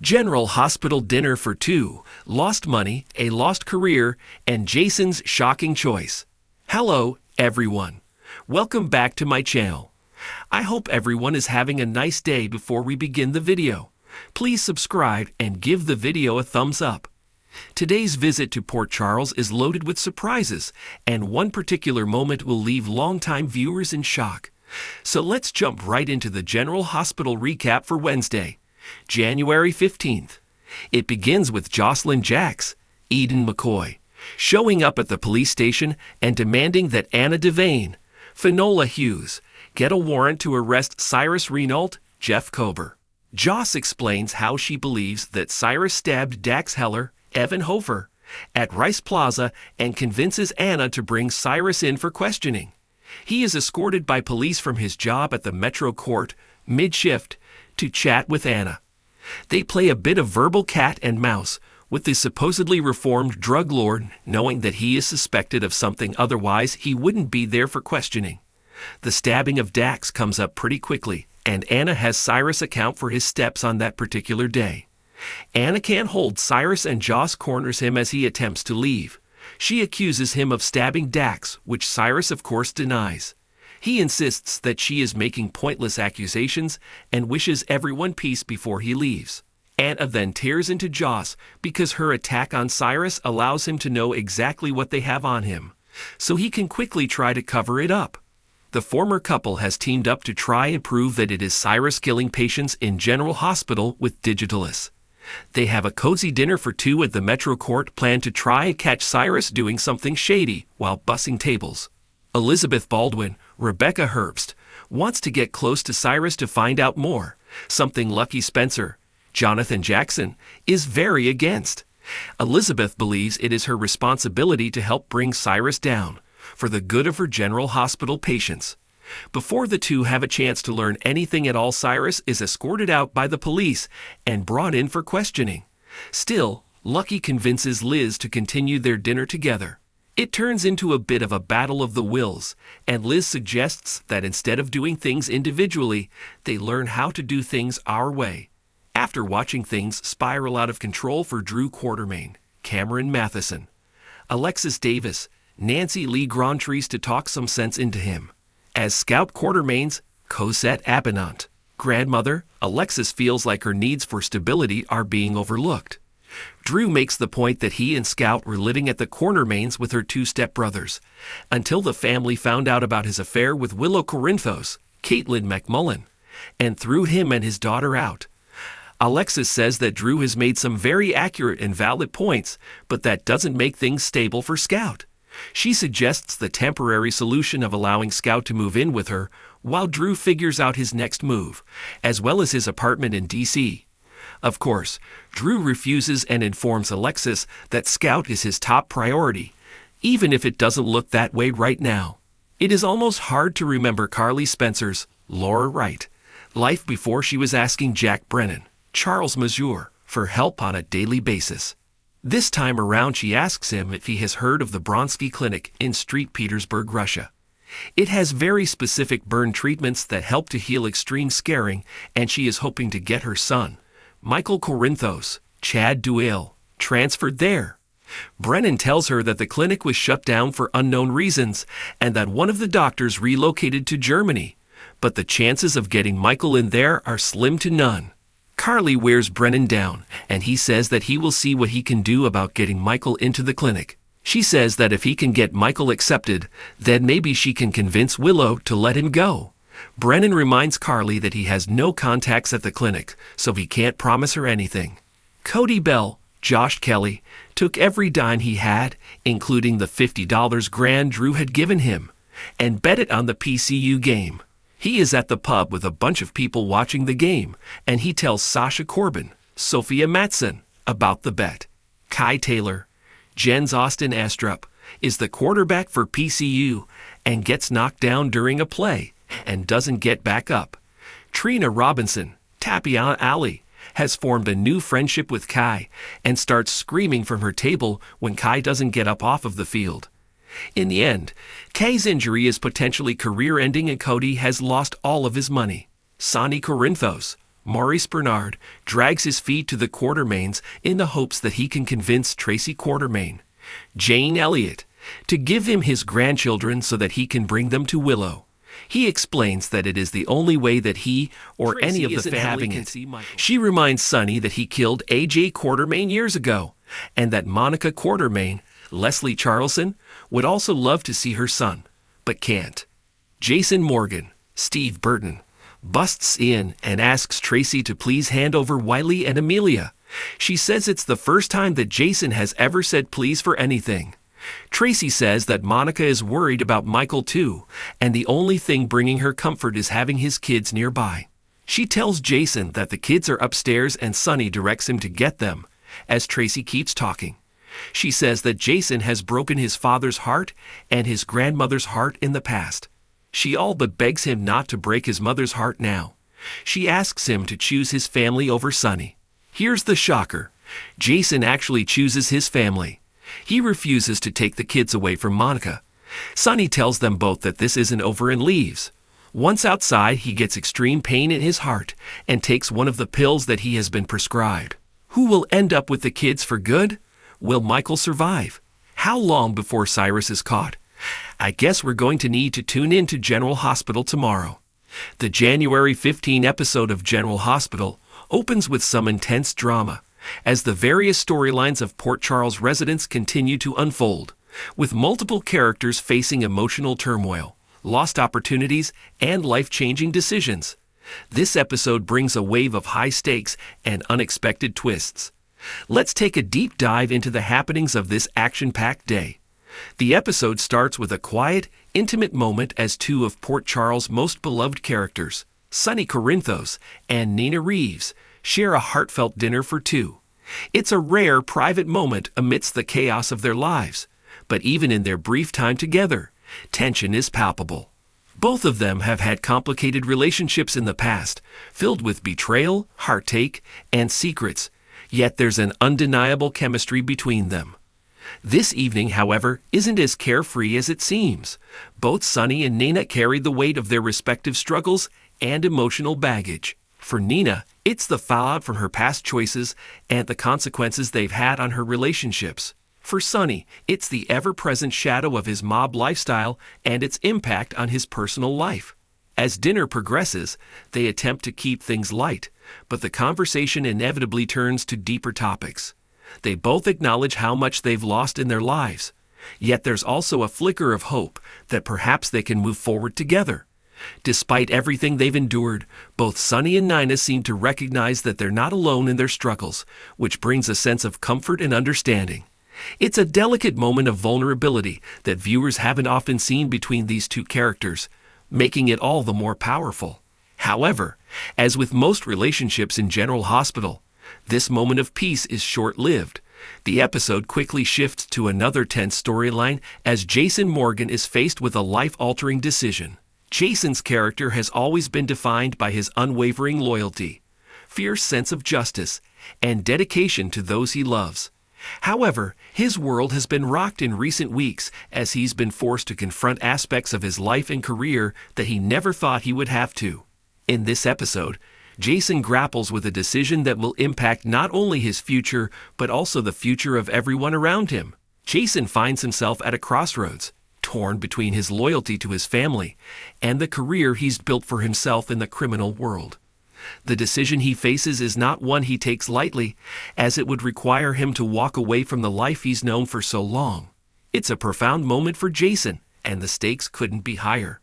General Hospital dinner for two, lost money, a lost career, and Jason's shocking choice. Hello, everyone. Welcome back to my channel. I hope everyone is having a nice day. Before we begin the video, please subscribe and give the video a thumbs up. Today's visit to Port Charles is loaded with surprises, and one particular moment will leave longtime viewers in shock. So let's jump right into the General Hospital recap for Wednesday, January 15th. It begins with Jocelyn Jacks, Eden McCoy, showing up at the police station and demanding that Anna Devane, Finola Hughes, get a warrant to arrest Cyrus Renault, Jeff Kober. Joss explains how she believes that Cyrus stabbed Dax Heller, Evan Hofer, at Rice Plaza and convinces Anna to bring Cyrus in for questioning. He is escorted by police from his job at the Metro Court, mid-shift, to chat with Anna. They play a bit of verbal cat and mouse, with the supposedly reformed drug lord knowing that he is suspected of something, otherwise he wouldn't be there for questioning. The stabbing of Dax comes up pretty quickly, and Anna has Cyrus account for his steps on that particular day. Anna can't hold Cyrus and Joss corners him as he attempts to leave. She accuses him of stabbing Dax, which Cyrus of course denies. He insists that she is making pointless accusations and wishes everyone peace before he leaves. Anna then tears into Joss because her attack on Cyrus allows him to know exactly what they have on him, so he can quickly try to cover it up. The former couple has teamed up to try and prove that it is Cyrus killing patients in General Hospital with Digitalis. They have a cozy dinner for two at the Metro Court, planned to try and catch Cyrus doing something shady while bussing tables. Elizabeth Baldwin, Rebecca Herbst, wants to get close to Cyrus to find out more, something Lucky Spencer, Jonathan Jackson, is very against. Elizabeth believes it is her responsibility to help bring Cyrus down, for the good of her General Hospital patients. Before the two have a chance to learn anything at all, Cyrus is escorted out by the police and brought in for questioning. Still, Lucky convinces Liz to continue their dinner together. It turns into a bit of a battle of the wills, and Liz suggests that instead of doing things individually, they learn how to do things our way. After watching things spiral out of control for Drew Quartermain, Cameron Matheson, Alexis Davis, Nancy Lee Grandtrees to talk some sense into him. As Scout Quartermain's Cosette Abenant grandmother, Alexis feels like her needs for stability are being overlooked. Drew makes the point that he and Scout were living at the Quartermains with her two stepbrothers, until the family found out about his affair with Willow Corinthos, Caitlin McMullen, and threw him and his daughter out. Alexis says that Drew has made some very accurate and valid points, but that doesn't make things stable for Scout. She suggests the temporary solution of allowing Scout to move in with her while Drew figures out his next move, as well as his apartment in D.C. Of course, Drew refuses and informs Alexis that Scout is his top priority, even if it doesn't look that way right now. It is almost hard to remember Carly Spencer's Laura Wright life before she was asking Jack Brennan, Charles Mazur, for help on a daily basis. This time around she asks him if he has heard of the Bronsky Clinic in St. Petersburg, Russia. It has very specific burn treatments that help to heal extreme scarring, and she is hoping to get her son, Michael Corinthos, Chad Duell, transferred there. Brennan tells her that the clinic was shut down for unknown reasons and that one of the doctors relocated to Germany, but the chances of getting Michael in there are slim to none. Carly wears Brennan down, and he says that he will see what he can do about getting Michael into the clinic. She says that if he can get Michael accepted, then maybe she can convince Willow to let him go. Brennan reminds Carly that he has no contacts at the clinic, so he can't promise her anything. Cody Bell, Josh Kelly, took every dime he had, including the $50 grand Drew had given him, and bet it on the PCU game. He is at the pub with a bunch of people watching the game, and he tells Sasha Corbin, Sophia Matson, about the bet. Kai Taylor, Jens Austin Astrup, is the quarterback for PCU and gets knocked down during a play and doesn't get back up. Trina Robinson, Tapiana Ali, has formed a new friendship with Kai and starts screaming from her table when Kai doesn't get up off of the field. In the end, Kay's injury is potentially career-ending and Cody has lost all of his money. Sonny Corinthos, Maurice Bernard drags his feet to the Quartermaines in the hopes that he can convince Tracy Quartermaine, Jane Elliott, to give him his grandchildren so that he can bring them to Willow. He explains that it is the only way that he or any of the family can see Michael. She reminds Sonny that he killed A.J. Quartermaine years ago, and that Monica Quartermaine, Leslie Charleson, would also love to see her son, but can't. Jason Morgan, Steve Burton, busts in and asks Tracy to please hand over Wiley and Amelia. She says it's the first time that Jason has ever said please for anything. Tracy says that Monica is worried about Michael too, and the only thing bringing her comfort is having his kids nearby. She tells Jason that the kids are upstairs and Sonny directs him to get them, as Tracy keeps talking. She says that Jason has broken his father's heart and his grandmother's heart in the past. She all but begs him not to break his mother's heart now. She asks him to choose his family over Sonny. Here's the shocker. Jason actually chooses his family. He refuses to take the kids away from Monica. Sonny tells them both that this isn't over and leaves. Once outside, he gets extreme pain in his heart and takes one of the pills that he has been prescribed. Who will end up with the kids for good? Will Michael survive? How long before Cyrus is caught? I guess we're going to need to tune in to General Hospital tomorrow. The January 15 episode of General Hospital opens with some intense drama, as the various storylines of Port Charles residents continue to unfold, with multiple characters facing emotional turmoil, lost opportunities, and life-changing decisions. This episode brings a wave of high stakes and unexpected twists. Let's take a deep dive into the happenings of this action-packed day. The episode starts with a quiet, intimate moment as two of Port Charles' most beloved characters, Sonny Corinthos and Nina Reeves, share a heartfelt dinner for two. It's a rare, private moment amidst the chaos of their lives, but even in their brief time together, tension is palpable. Both of them have had complicated relationships in the past, filled with betrayal, heartache, and secrets, yet there's an undeniable chemistry between them. This evening, however, isn't as carefree as it seems. Both Sonny and Nina carry the weight of their respective struggles and emotional baggage. For Nina, it's the fallout from her past choices and the consequences they've had on her relationships. For Sonny, it's the ever-present shadow of his mob lifestyle and its impact on his personal life. As dinner progresses, they attempt to keep things light, but the conversation inevitably turns to deeper topics. They both acknowledge how much they've lost in their lives, yet there's also a flicker of hope that perhaps they can move forward together. Despite everything they've endured, both Sonny and Nina seem to recognize that they're not alone in their struggles, which brings a sense of comfort and understanding. It's a delicate moment of vulnerability that viewers haven't often seen between these two characters, making it all the more powerful. However, as with most relationships in General Hospital, this moment of peace is short-lived. The episode quickly shifts to another tense storyline as Jason Morgan is faced with a life-altering decision. Jason's character has always been defined by his unwavering loyalty, fierce sense of justice, and dedication to those he loves. However, his world has been rocked in recent weeks as he's been forced to confront aspects of his life and career that he never thought he would have to. In this episode, Jason grapples with a decision that will impact not only his future, but also the future of everyone around him. Jason finds himself at a crossroads, torn between his loyalty to his family and the career he's built for himself in the criminal world. The decision he faces is not one he takes lightly, as it would require him to walk away from the life he's known for so long. It's a profound moment for Jason, and the stakes couldn't be higher.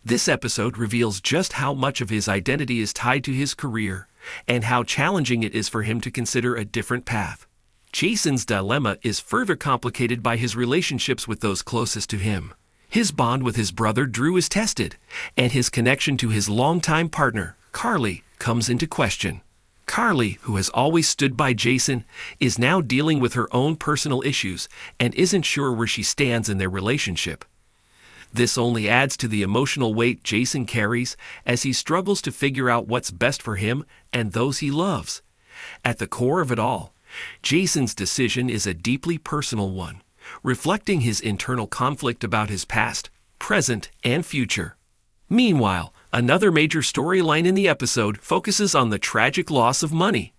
This episode reveals just how much of his identity is tied to his career, and how challenging it is for him to consider a different path. Jason's dilemma is further complicated by his relationships with those closest to him. His bond with his brother Drew is tested, and his connection to his longtime partner, Carly, comes into question. Carly, who has always stood by Jason, is now dealing with her own personal issues and isn't sure where she stands in their relationship. This only adds to the emotional weight Jason carries as he struggles to figure out what's best for him and those he loves. At the core of it all, Jason's decision is a deeply personal one, reflecting his internal conflict about his past, present, and future. Meanwhile, Another major storyline in the episode focuses on the tragic loss of money.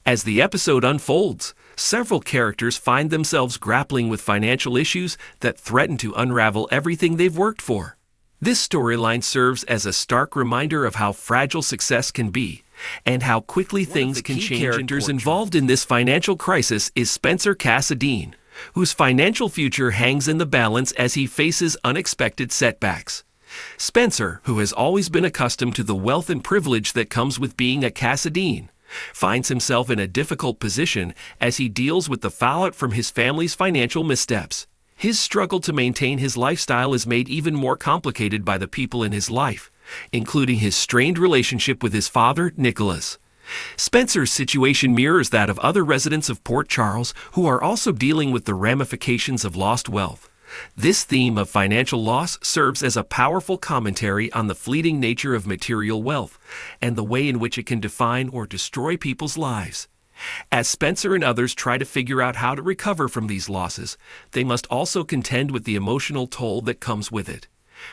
As the episode unfolds, several characters find themselves grappling with financial issues that threaten to unravel everything they've worked for. This storyline serves as a stark reminder of how fragile success can be and how quickly things can change. Characters involved in this financial crisis is Spencer Cassadine, whose financial future hangs in the balance as he faces unexpected setbacks. Spencer, who has always been accustomed to the wealth and privilege that comes with being a Cassadine, finds himself in a difficult position as he deals with the fallout from his family's financial missteps. His struggle to maintain his lifestyle is made even more complicated by the people in his life, including his strained relationship with his father, Nicholas. Spencer's situation mirrors that of other residents of Port Charles who are also dealing with the ramifications of lost wealth. This theme of financial loss serves as a powerful commentary on the fleeting nature of material wealth and the way in which it can define or destroy people's lives. As Spencer and others try to figure out how to recover from these losses, they must also contend with the emotional toll that comes with it.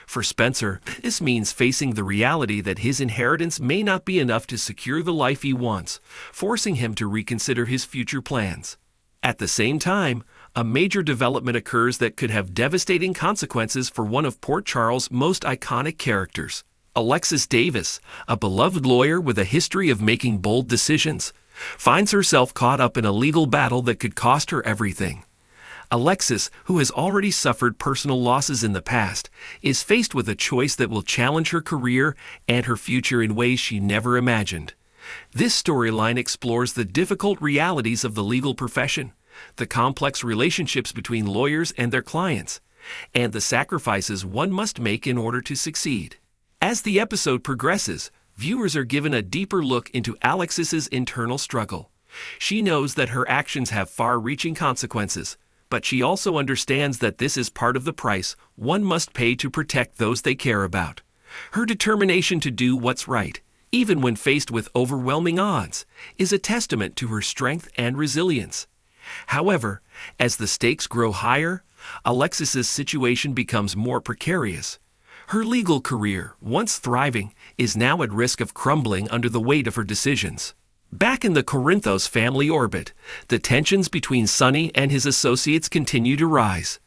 For Spencer, this means facing the reality that his inheritance may not be enough to secure the life he wants, forcing him to reconsider his future plans. At the same time, a major development occurs that could have devastating consequences for one of Port Charles' most iconic characters. Alexis Davis, a beloved lawyer with a history of making bold decisions, finds herself caught up in a legal battle that could cost her everything. Alexis, who has already suffered personal losses in the past, is faced with a choice that will challenge her career and her future in ways she never imagined. This storyline explores the difficult realities of the legal profession, the complex relationships between lawyers and their clients, and the sacrifices one must make in order to succeed. As the episode progresses, viewers are given a deeper look into Alexis's internal struggle. She knows that her actions have far-reaching consequences, but she also understands that this is part of the price one must pay to protect those they care about. Her determination to do what's right, even when faced with overwhelming odds, is a testament to her strength and resilience. However, as the stakes grow higher, Alexis's situation becomes more precarious. Her legal career, once thriving, is now at risk of crumbling under the weight of her decisions. Back in the Corinthos family orbit, the tensions between Sonny and his associates continue to rise.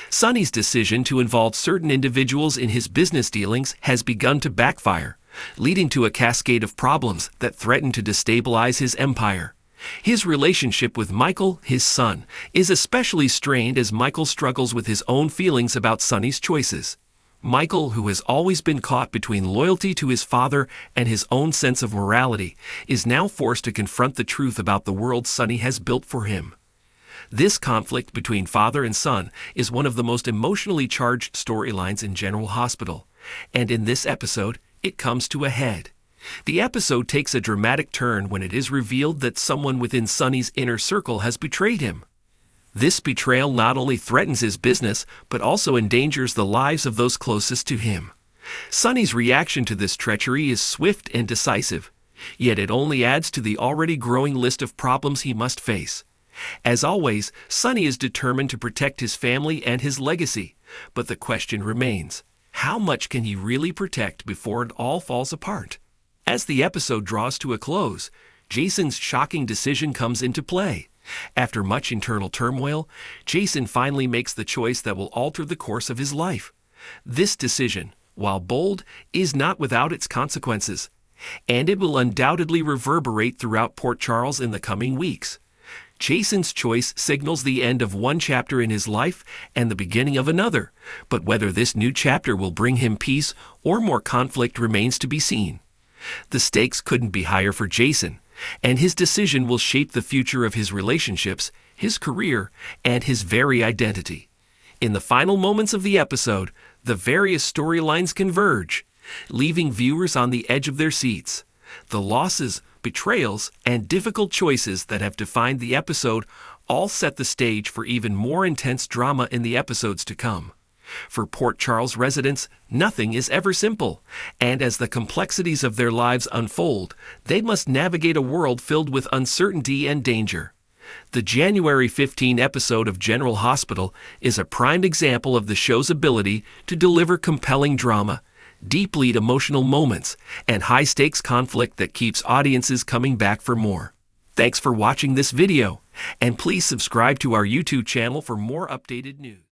Sonny's decision to involve certain individuals in his business dealings has begun to backfire, leading to a cascade of problems that threaten to destabilize his empire. His relationship with Michael, his son, is especially strained as Michael struggles with his own feelings about Sonny's choices. Michael, who has always been caught between loyalty to his father and his own sense of morality, is now forced to confront the truth about the world Sonny has built for him. This conflict between father and son is one of the most emotionally charged storylines in General Hospital, and in this episode, it comes to a head. The episode takes a dramatic turn when it is revealed that someone within Sonny's inner circle has betrayed him. This betrayal not only threatens his business, but also endangers the lives of those closest to him. Sonny's reaction to this treachery is swift and decisive, yet it only adds to the already growing list of problems he must face. As always, Sonny is determined to protect his family and his legacy, but the question remains, how much can he really protect before it all falls apart? As the episode draws to a close, Jason's shocking decision comes into play. After much internal turmoil, Jason finally makes the choice that will alter the course of his life. This decision, while bold, is not without its consequences, and it will undoubtedly reverberate throughout Port Charles in the coming weeks. Jason's choice signals the end of one chapter in his life and the beginning of another, but whether this new chapter will bring him peace or more conflict remains to be seen. The stakes couldn't be higher for Jason, and his decision will shape the future of his relationships, his career, and his very identity. In the final moments of the episode, the various storylines converge, leaving viewers on the edge of their seats. The losses, betrayals, and difficult choices that have defined the episode all set the stage for even more intense drama in the episodes to come. For Port Charles residents, nothing is ever simple, and as the complexities of their lives unfold, they must navigate a world filled with uncertainty and danger. The January 15 episode of General Hospital is a prime example of the show's ability to deliver compelling drama, deeply emotional moments, and high-stakes conflict that keeps audiences coming back for more. Thanks for watching this video, and please subscribe to our YouTube channel for more updated news.